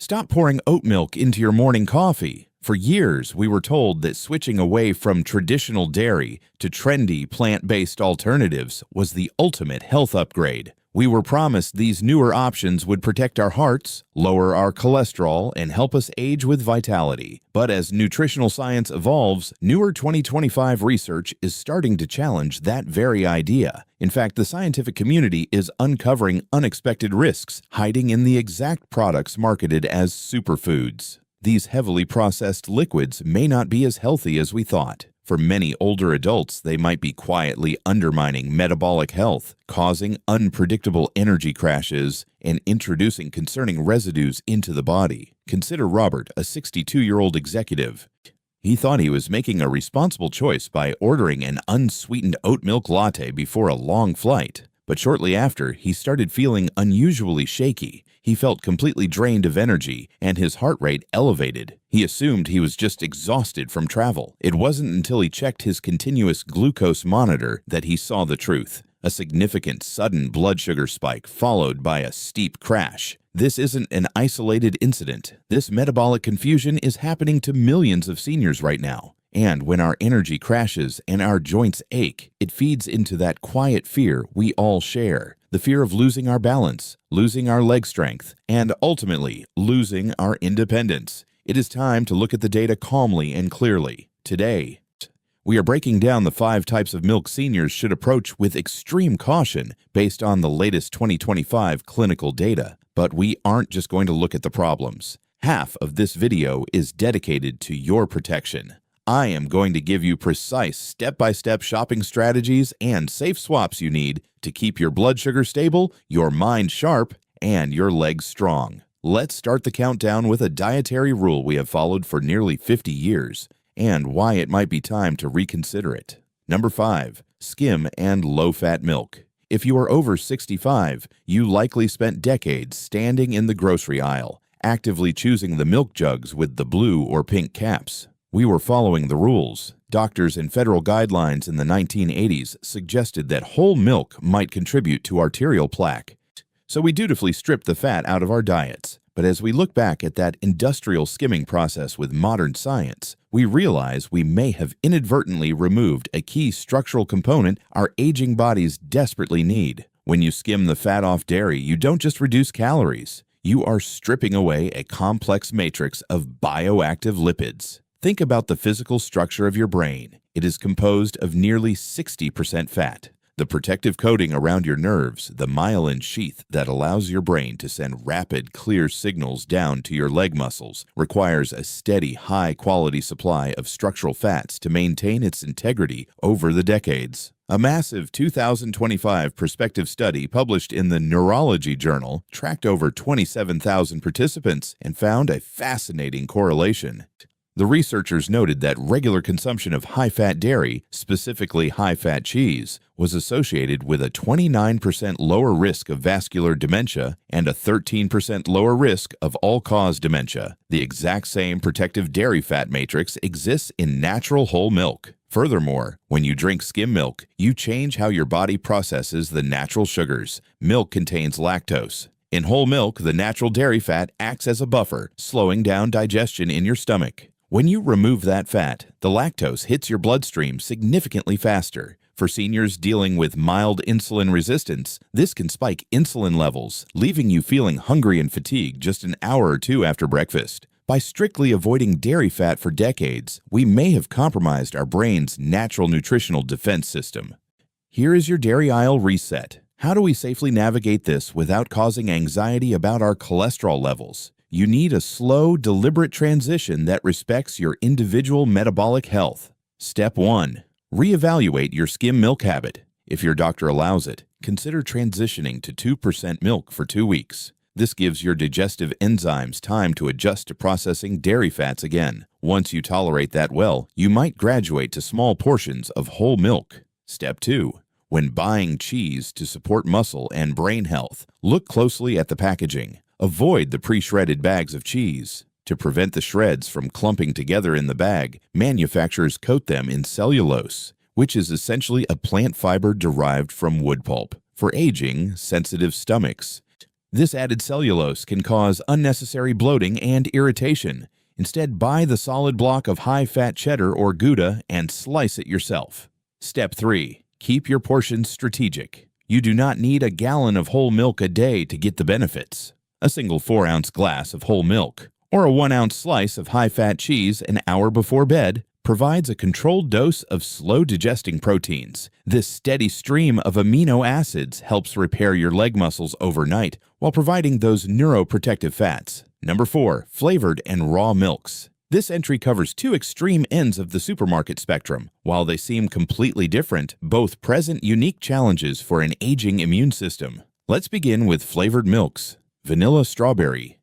Stop pouring oat milk into your morning coffee. For years, we were told that switching away from traditional dairy to trendy plant-based alternatives was the ultimate health upgrade. We were promised these newer options would protect our hearts, lower our cholesterol, and help us age with vitality. But as nutritional science evolves, newer 2025 research is starting to challenge that very idea. In fact, the scientific community is uncovering unexpected risks hiding in the exact products marketed as superfoods. These heavily processed liquids may not be as healthy as we thought. For many older adults, they might be quietly undermining metabolic health, causing unpredictable energy crashes, and introducing concerning residues into the body. Consider Robert, a 62-year-old executive. He thought he was making a responsible choice by ordering an unsweetened oat milk latte before a long flight. But shortly after, he started feeling unusually shaky. He felt completely drained of energy, and his heart rate elevated. He assumed he was just exhausted from travel. It wasn't until he checked his continuous glucose monitor that he saw the truth. A significant sudden blood sugar spike followed by a steep crash. This isn't an isolated incident. This metabolic confusion is happening to millions of seniors right now. And when our energy crashes and our joints ache, it feeds into that quiet fear we all share. The fear of losing our balance, losing our leg strength, and ultimately losing our independence. It is time to look at the data calmly and clearly. Today, we are breaking down the 5 types of milk seniors should approach with extreme caution based on the latest 2025 clinical data. But we aren't just going to look at the problems. Half of this video is dedicated to your protection. I am going to give you precise step-by-step shopping strategies and safe swaps you need to keep your blood sugar stable, your mind sharp, and your legs strong. Let's start the countdown with a dietary rule we have followed for nearly 50 years and why it might be time to reconsider it. Number 5. Skim and low-fat milk. If you are over 65, you likely spent decades standing in the grocery aisle, actively choosing the milk jugs with the blue or pink caps. We were following the rules. Doctors and federal guidelines in the 1980s suggested that whole milk might contribute to arterial plaque. So we dutifully stripped the fat out of our diets. But as we look back at that industrial skimming process with modern science, we realize we may have inadvertently removed a key structural component our aging bodies desperately need. When you skim the fat off dairy, you don't just reduce calories. You are stripping away a complex matrix of bioactive lipids. Think about the physical structure of your brain. It is composed of nearly 60% fat. The protective coating around your nerves, the myelin sheath that allows your brain to send rapid, clear signals down to your leg muscles, requires a steady, high-quality supply of structural fats to maintain its integrity over the decades. A massive 2025 prospective study published in the Neurology Journal tracked over 27,000 participants and found a fascinating correlation. The researchers noted that regular consumption of high-fat dairy, specifically high-fat cheese, was associated with a 29% lower risk of vascular dementia and a 13% lower risk of all-cause dementia. The exact same protective dairy fat matrix exists in natural whole milk. Furthermore, when you drink skim milk, you change how your body processes the natural sugars. Milk contains lactose. In whole milk, the natural dairy fat acts as a buffer, slowing down digestion in your stomach. When you remove that fat, the lactose hits your bloodstream significantly faster. For seniors dealing with mild insulin resistance, this can spike insulin levels, leaving you feeling hungry and fatigued just an hour or two after breakfast. By strictly avoiding dairy fat for decades, we may have compromised our brain's natural nutritional defense system. Here is your dairy aisle reset. How do we safely navigate this without causing anxiety about our cholesterol levels? You need a slow, deliberate transition that respects your individual metabolic health. Step 1. Reevaluate your skim milk habit. If your doctor allows it, consider transitioning to 2% milk for 2 weeks. This gives your digestive enzymes time to adjust to processing dairy fats again. Once you tolerate that well, you might graduate to small portions of whole milk. Step 2. When buying cheese to support muscle and brain health, look closely at the packaging. Avoid the pre-shredded bags of cheese. To prevent the shreds from clumping together in the bag, manufacturers coat them in cellulose, which is essentially a plant fiber derived from wood pulp, for aging, sensitive stomachs. This added cellulose can cause unnecessary bloating and irritation. Instead, buy the solid block of high-fat cheddar or Gouda and slice it yourself. Step 3. Keep your portions strategic. You do not need a gallon of whole milk a day to get the benefits. A single 4-ounce glass of whole milk or a 1-ounce slice of high-fat cheese an hour before bed provides a controlled dose of slow-digesting proteins. This steady stream of amino acids helps repair your leg muscles overnight while providing those neuroprotective fats. Number 4. Flavored and raw milks. This entry covers two extreme ends of the supermarket spectrum. While they seem completely different, both present unique challenges for an aging immune system. Let's begin with flavored milks. Vanilla strawberry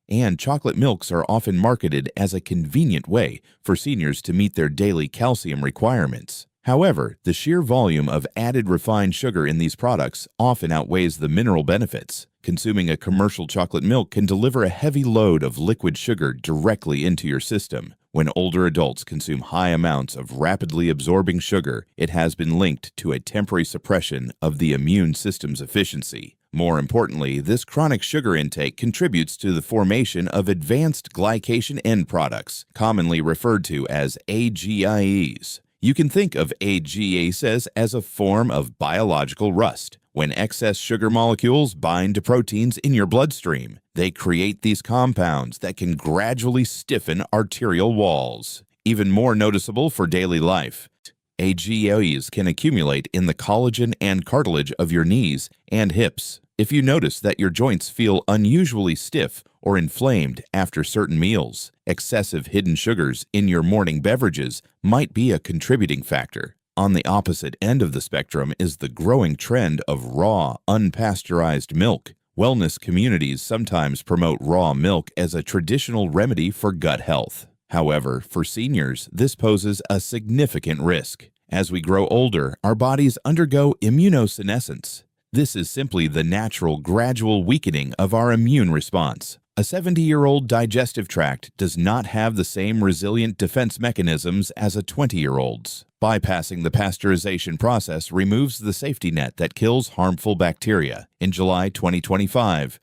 and chocolate milks are often marketed as a convenient way for seniors to meet their daily calcium requirements. However, the sheer volume of added refined sugar in these products often outweighs the mineral benefits. Consuming a commercial chocolate milk can deliver a heavy load of liquid sugar directly into your system. When older adults consume high amounts of rapidly absorbing sugar, it has been linked to a temporary suppression of the immune system's efficiency. More importantly, this chronic sugar intake contributes to the formation of advanced glycation end products, commonly referred to as AGIEs. You can think of AGAs as a form of biological rust. When excess sugar molecules bind to proteins in your bloodstream, they create these compounds that can gradually stiffen arterial walls. Even more noticeable for daily life, AGAs can accumulate in the collagen and cartilage of your knees and hips. If you notice that your joints feel unusually stiff or inflamed after certain meals, excessive hidden sugars in your morning beverages might be a contributing factor. On the opposite end of the spectrum is the growing trend of raw, unpasteurized milk. Wellness communities sometimes promote raw milk as a traditional remedy for gut health. However, for seniors, this poses a significant risk. As we grow older, our bodies undergo immunosenescence. This is simply the natural, gradual weakening of our immune response. A 70-year-old digestive tract does not have the same resilient defense mechanisms as a 20-year-old's. Bypassing the pasteurization process removes the safety net that kills harmful bacteria. In July 2025,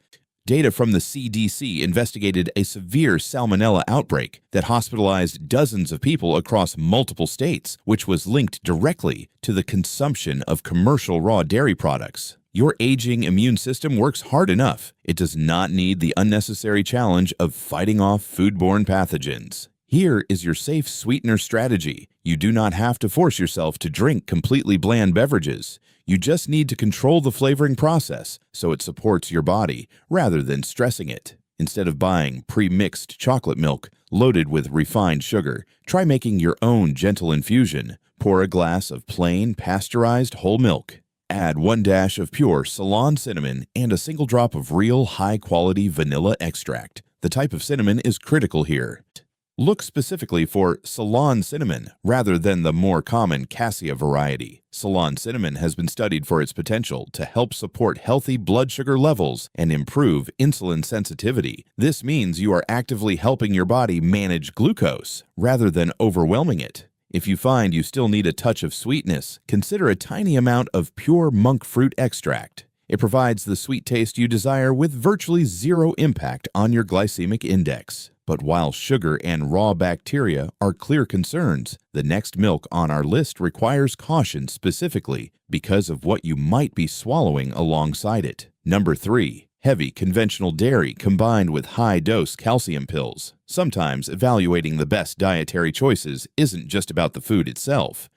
data from the CDC investigated a severe salmonella outbreak that hospitalized dozens of people across multiple states, which was linked directly to the consumption of commercial raw dairy products. Your aging immune system works hard enough. It does not need the unnecessary challenge of fighting off foodborne pathogens. Here is your safe sweetener strategy. You do not have to force yourself to drink completely bland beverages. You just need to control the flavoring process so it supports your body rather than stressing it. Instead of buying pre-mixed chocolate milk loaded with refined sugar, try making your own gentle infusion. Pour a glass of plain pasteurized whole milk. Add 1 dash of pure Ceylon cinnamon and a single drop of real high-quality vanilla extract. The type of cinnamon is critical here. Look specifically for Ceylon cinnamon rather than the more common cassia variety. Ceylon cinnamon has been studied for its potential to help support healthy blood sugar levels and improve insulin sensitivity. This means you are actively helping your body manage glucose rather than overwhelming it. If you find you still need a touch of sweetness, consider a tiny amount of pure monk fruit extract. It provides the sweet taste you desire with virtually zero impact on your glycemic index. But while sugar and raw bacteria are clear concerns, the next milk on our list requires caution specifically because of what you might be swallowing alongside it. Number 3. Heavy conventional dairy combined with high-dose calcium pills. Sometimes evaluating the best dietary choices isn't just about the food itself,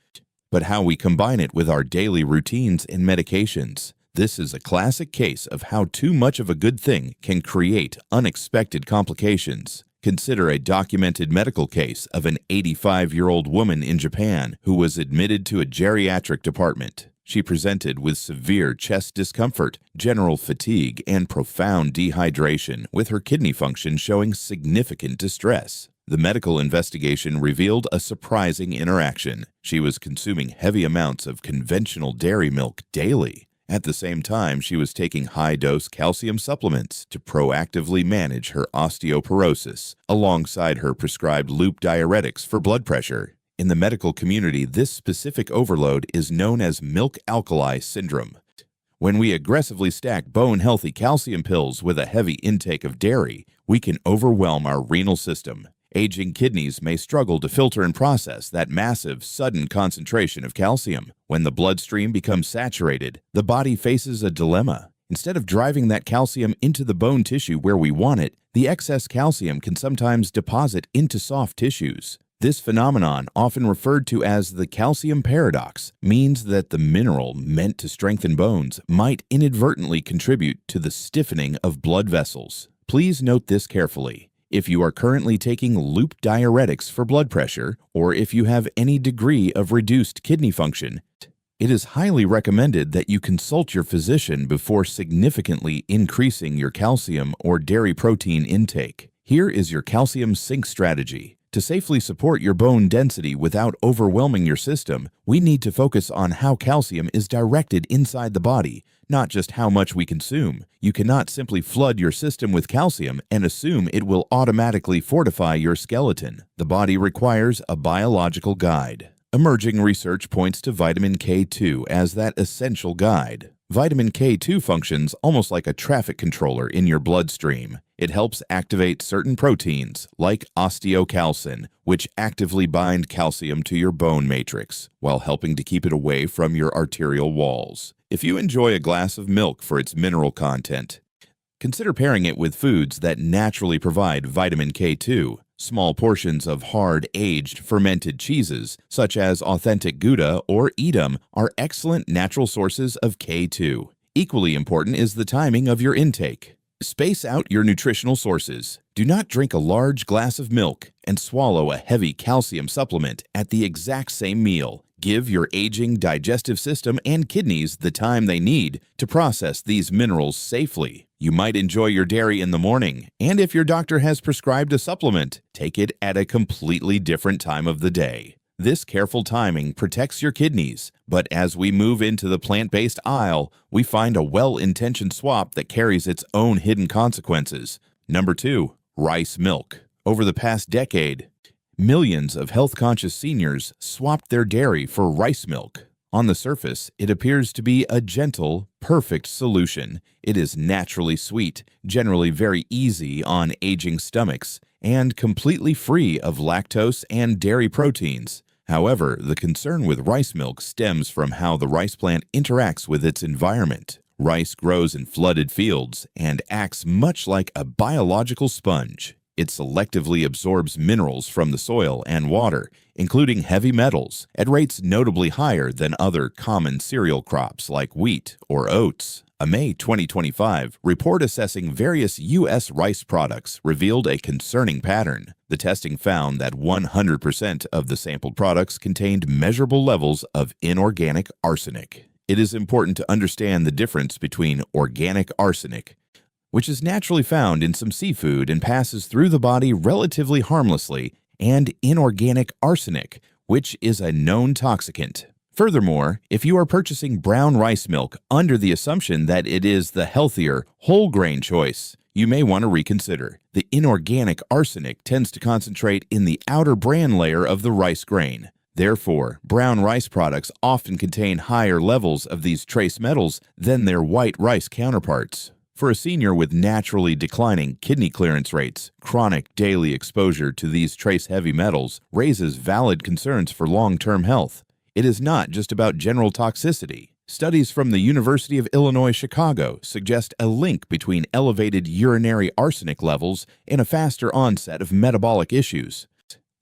but how we combine it with our daily routines and medications. This is a classic case of how too much of a good thing can create unexpected complications. Consider a documented medical case of an 85-year-old woman in Japan who was admitted to a geriatric department. She presented with severe chest discomfort, general fatigue, and profound dehydration, with her kidney function showing significant distress. The medical investigation revealed a surprising interaction. She was consuming heavy amounts of conventional dairy milk daily. At the same time, she was taking high-dose calcium supplements to proactively manage her osteoporosis, alongside her prescribed loop diuretics for blood pressure. In the medical community, this specific overload is known as milk alkali syndrome. When we aggressively stack bone-healthy calcium pills with a heavy intake of dairy, we can overwhelm our renal system. Aging kidneys may struggle to filter and process that massive, sudden concentration of calcium. When the bloodstream becomes saturated, the body faces a dilemma. Instead of driving that calcium into the bone tissue where we want it, the excess calcium can sometimes deposit into soft tissues. This phenomenon, often referred to as the calcium paradox, means that the mineral meant to strengthen bones might inadvertently contribute to the stiffening of blood vessels. Please note this carefully. If you are currently taking loop diuretics for blood pressure, or if you have any degree of reduced kidney function, it is highly recommended that you consult your physician before significantly increasing your calcium or dairy protein intake. Here is your calcium sink strategy. To safely support your bone density without overwhelming your system, we need to focus on how calcium is directed inside the body, not just how much we consume. You cannot simply flood your system with calcium and assume it will automatically fortify your skeleton. The body requires a biological guide. Emerging research points to vitamin K2 as that essential guide. Vitamin K2 functions almost like a traffic controller in your bloodstream. It helps activate certain proteins, like osteocalcin, which actively bind calcium to your bone matrix, while helping to keep it away from your arterial walls. If you enjoy a glass of milk for its mineral content, consider pairing it with foods that naturally provide vitamin K2. Small portions of hard, aged, fermented cheeses, such as authentic Gouda or Edam, are excellent natural sources of K2. Equally important is the timing of your intake. Space out your nutritional sources. Do not drink a large glass of milk and swallow a heavy calcium supplement at the exact same meal. Give your aging digestive system and kidneys the time they need to process these minerals safely. You might enjoy your dairy in the morning, and if your doctor has prescribed a supplement, take it at a completely different time of the day. This careful timing protects your kidneys, but as we move into the plant-based aisle, we find a well-intentioned swap that carries its own hidden consequences. Number 2. Rice milk. Over the past decade, millions of health-conscious seniors swapped their dairy for rice milk. On the surface, it appears to be a gentle, perfect solution. It is naturally sweet, generally very easy on aging stomachs, and completely free of lactose and dairy proteins. However, the concern with rice milk stems from how the rice plant interacts with its environment. Rice grows in flooded fields and acts much like a biological sponge. It selectively absorbs minerals from the soil and water, including heavy metals, at rates notably higher than other common cereal crops like wheat or oats. A May 2025 report assessing various U.S. rice products revealed a concerning pattern. The testing found that 100% of the sampled products contained measurable levels of inorganic arsenic. It is important to understand the difference between organic arsenic, which is naturally found in some seafood and passes through the body relatively harmlessly, and inorganic arsenic, which is a known toxicant. Furthermore, if you are purchasing brown rice milk under the assumption that it is the healthier, whole grain choice, you may want to reconsider. The inorganic arsenic tends to concentrate in the outer bran layer of the rice grain. Therefore, brown rice products often contain higher levels of these trace metals than their white rice counterparts. For a senior with naturally declining kidney clearance rates, chronic daily exposure to these trace heavy metals raises valid concerns for long-term health. It is not just about general toxicity. Studies from the University of Illinois Chicago suggest a link between elevated urinary arsenic levels and a faster onset of metabolic issues.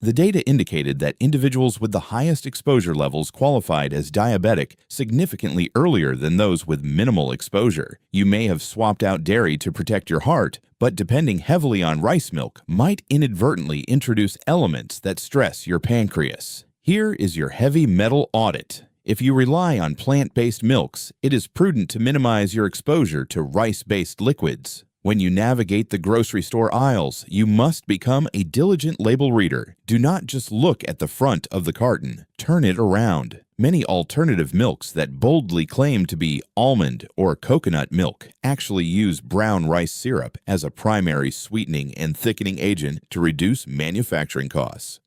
The data indicated that individuals with the highest exposure levels qualified as diabetic significantly earlier than those with minimal exposure. You may have swapped out dairy to protect your heart, but depending heavily on rice milk might inadvertently introduce elements that stress your pancreas. Here is your heavy metal audit. If you rely on plant-based milks, it is prudent to minimize your exposure to rice-based liquids. When you navigate the grocery store aisles, you must become a diligent label reader. Do not just look at the front of the carton. Turn it around. Many alternative milks that boldly claim to be almond or coconut milk actually use brown rice syrup as a primary sweetening and thickening agent to reduce manufacturing costs.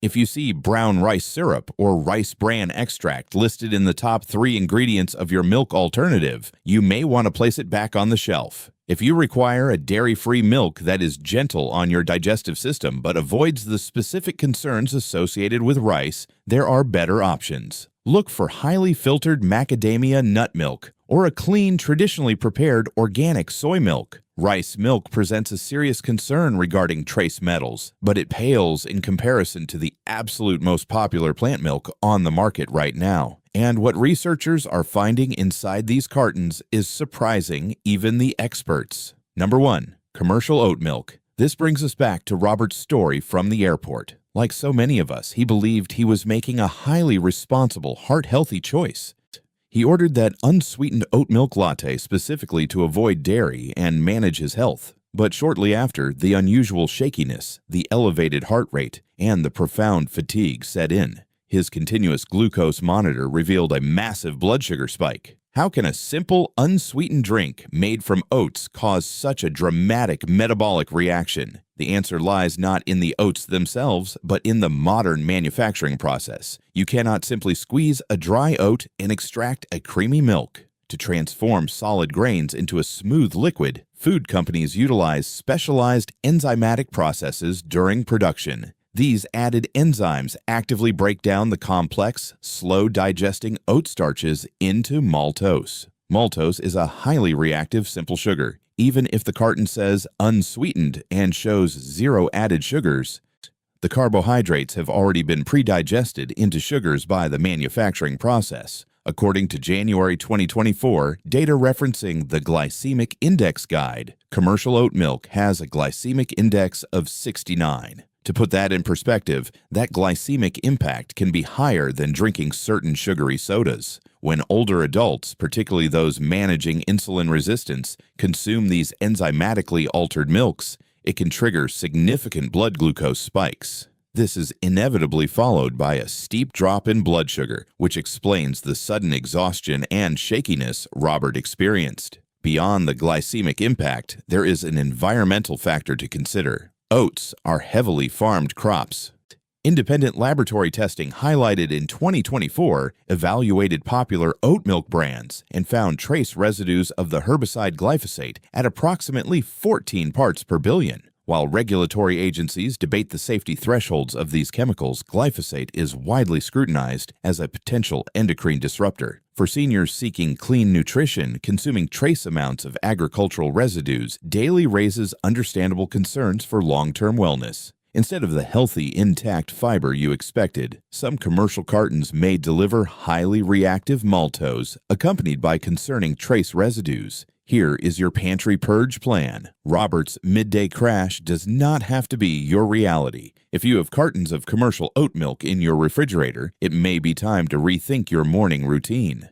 If you see brown rice syrup or rice bran extract listed in the top 3 ingredients of your milk alternative, you may want to place it back on the shelf. If you require a dairy-free milk that is gentle on your digestive system but avoids the specific concerns associated with rice, there are better options. Look for highly filtered macadamia nut milk or a clean, traditionally prepared organic soy milk. Rice milk presents a serious concern regarding trace metals, but it pales in comparison to the absolute most popular plant milk on the market right now. And what researchers are finding inside these cartons is surprising even the experts. Number 1. Commercial oat milk. This brings us back to Robert's story from the airport. Like so many of us, he believed he was making a highly responsible, heart-healthy choice. He ordered that unsweetened oat milk latte specifically to avoid dairy and manage his health. But shortly after, the unusual shakiness, the elevated heart rate, and the profound fatigue set in. His continuous glucose monitor revealed a massive blood sugar spike. How can a simple, unsweetened drink made from oats cause such a dramatic metabolic reaction? The answer lies not in the oats themselves, but in the modern manufacturing process. You cannot simply squeeze a dry oat and extract a creamy milk. To transform solid grains into a smooth liquid, food companies utilize specialized enzymatic processes during production. These added enzymes actively break down the complex, slow-digesting oat starches into maltose. Maltose is a highly reactive simple sugar. Even if the carton says unsweetened and shows 0 added sugars, the carbohydrates have already been pre-digested into sugars by the manufacturing process. According to January 2024 data referencing the Glycemic Index Guide, commercial oat milk has a glycemic index of 69. To put that in perspective, that glycemic impact can be higher than drinking certain sugary sodas. When older adults, particularly those managing insulin resistance, consume these enzymatically altered milks, it can trigger significant blood glucose spikes. This is inevitably followed by a steep drop in blood sugar, which explains the sudden exhaustion and shakiness Robert experienced. Beyond the glycemic impact, there is an environmental factor to consider. Oats are heavily farmed crops. Independent laboratory testing highlighted in 2024 evaluated popular oat milk brands and found trace residues of the herbicide glyphosate at approximately 14 parts per billion. While regulatory agencies debate the safety thresholds of these chemicals, glyphosate is widely scrutinized as a potential endocrine disruptor. For seniors seeking clean nutrition, consuming trace amounts of agricultural residues daily raises understandable concerns for long-term wellness. Instead of the healthy, intact fiber you expected, some commercial cartons may deliver highly reactive maltose accompanied by concerning trace residues. Here is your pantry purge plan. Robert's midday crash does not have to be your reality. If you have cartons of commercial oat milk in your refrigerator, it may be time to rethink your morning routine.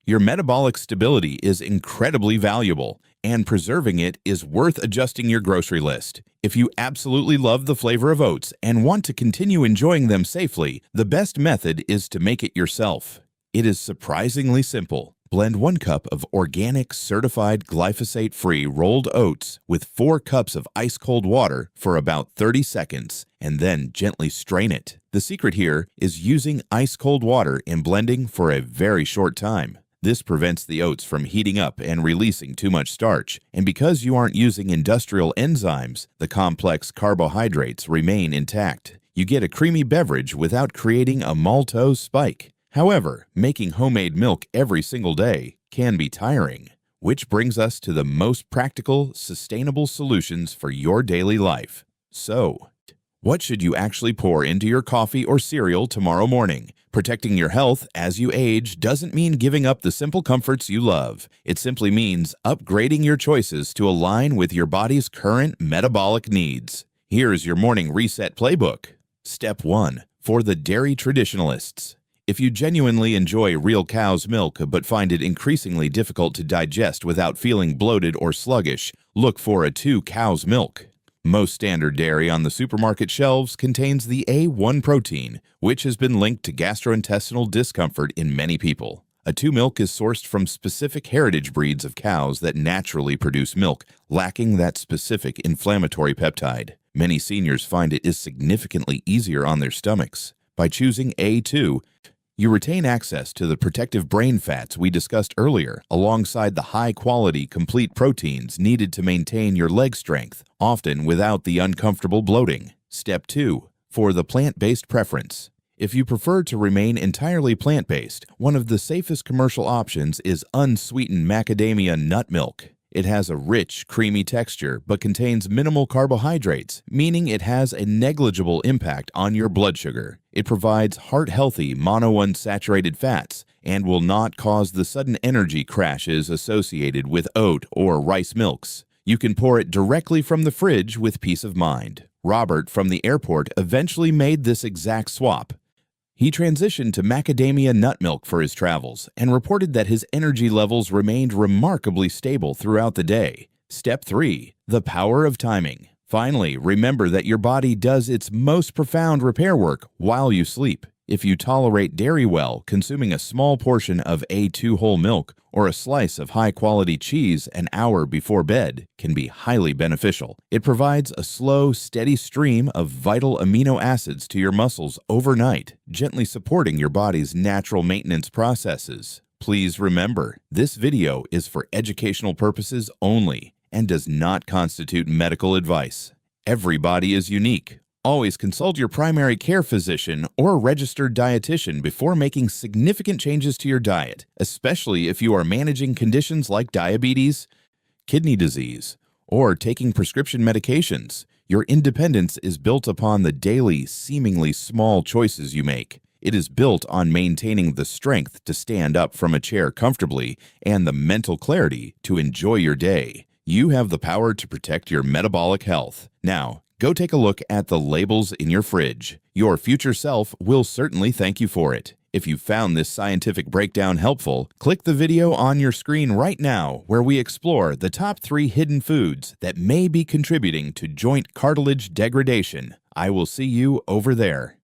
Your metabolic stability is incredibly valuable, and preserving it is worth adjusting your grocery list. If you absolutely love the flavor of oats and want to continue enjoying them safely, the best method is to make it yourself. It is surprisingly simple. Blend 1 cup of organic, certified glyphosate-free rolled oats with 4 cups of ice-cold water for about 30 seconds, and then gently strain it. The secret here is using ice-cold water in blending for a very short time. This prevents the oats from heating up and releasing too much starch, and because you aren't using industrial enzymes, the complex carbohydrates remain intact. You get a creamy beverage without creating a maltose spike. However, making homemade milk every single day can be tiring, which brings us to the most practical, sustainable solutions for your daily life. So, what should you actually pour into your coffee or cereal tomorrow morning? Protecting your health as you age doesn't mean giving up the simple comforts you love. It simply means upgrading your choices to align with your body's current metabolic needs. Here's your morning reset playbook. Step 1. For the dairy traditionalists. If you genuinely enjoy real cow's milk but find it increasingly difficult to digest without feeling bloated or sluggish, look for a 2 cow's milk. Most standard dairy on the supermarket shelves contains the A1 protein, which has been linked to gastrointestinal discomfort in many people. A 2 milk is sourced from specific heritage breeds of cows that naturally produce milk, lacking that specific inflammatory peptide. Many seniors find it is significantly easier on their stomachs. By choosing A2, you retain access to the protective brain fats we discussed earlier, alongside the high-quality complete proteins needed to maintain your leg strength, often without the uncomfortable bloating. Step 2. For the plant-based preference. If you prefer to remain entirely plant-based, one of the safest commercial options is unsweetened macadamia nut milk. It has a rich, creamy texture but contains minimal carbohydrates, meaning it has a negligible impact on your blood sugar. It provides heart-healthy monounsaturated fats and will not cause the sudden energy crashes associated with oat or rice milks. You can pour it directly from the fridge with peace of mind. Robert from the airport eventually made this exact swap. He transitioned to macadamia nut milk for his travels and reported that his energy levels remained remarkably stable throughout the day. Step 3. The power of timing. Finally, remember that your body does its most profound repair work while you sleep. If you tolerate dairy well, consuming a small portion of A2 whole milk or a slice of high-quality cheese an hour before bed can be highly beneficial. It provides a slow, steady stream of vital amino acids to your muscles overnight, gently supporting your body's natural maintenance processes. Please remember, this video is for educational purposes only and does not constitute medical advice. Every body is unique. Always consult your primary care physician or registered dietitian before making significant changes to your diet, especially if you are managing conditions like diabetes, kidney disease, or taking prescription medications. Your independence is built upon the daily, seemingly small choices you make. It is built on maintaining the strength to stand up from a chair comfortably and the mental clarity to enjoy your day. You have the power to protect your metabolic health. Now, go take a look at the labels in your fridge. Your future self will certainly thank you for it. If you found this scientific breakdown helpful, click the video on your screen right now where we explore the top 3 hidden foods that may be contributing to joint cartilage degradation. I will see you over there.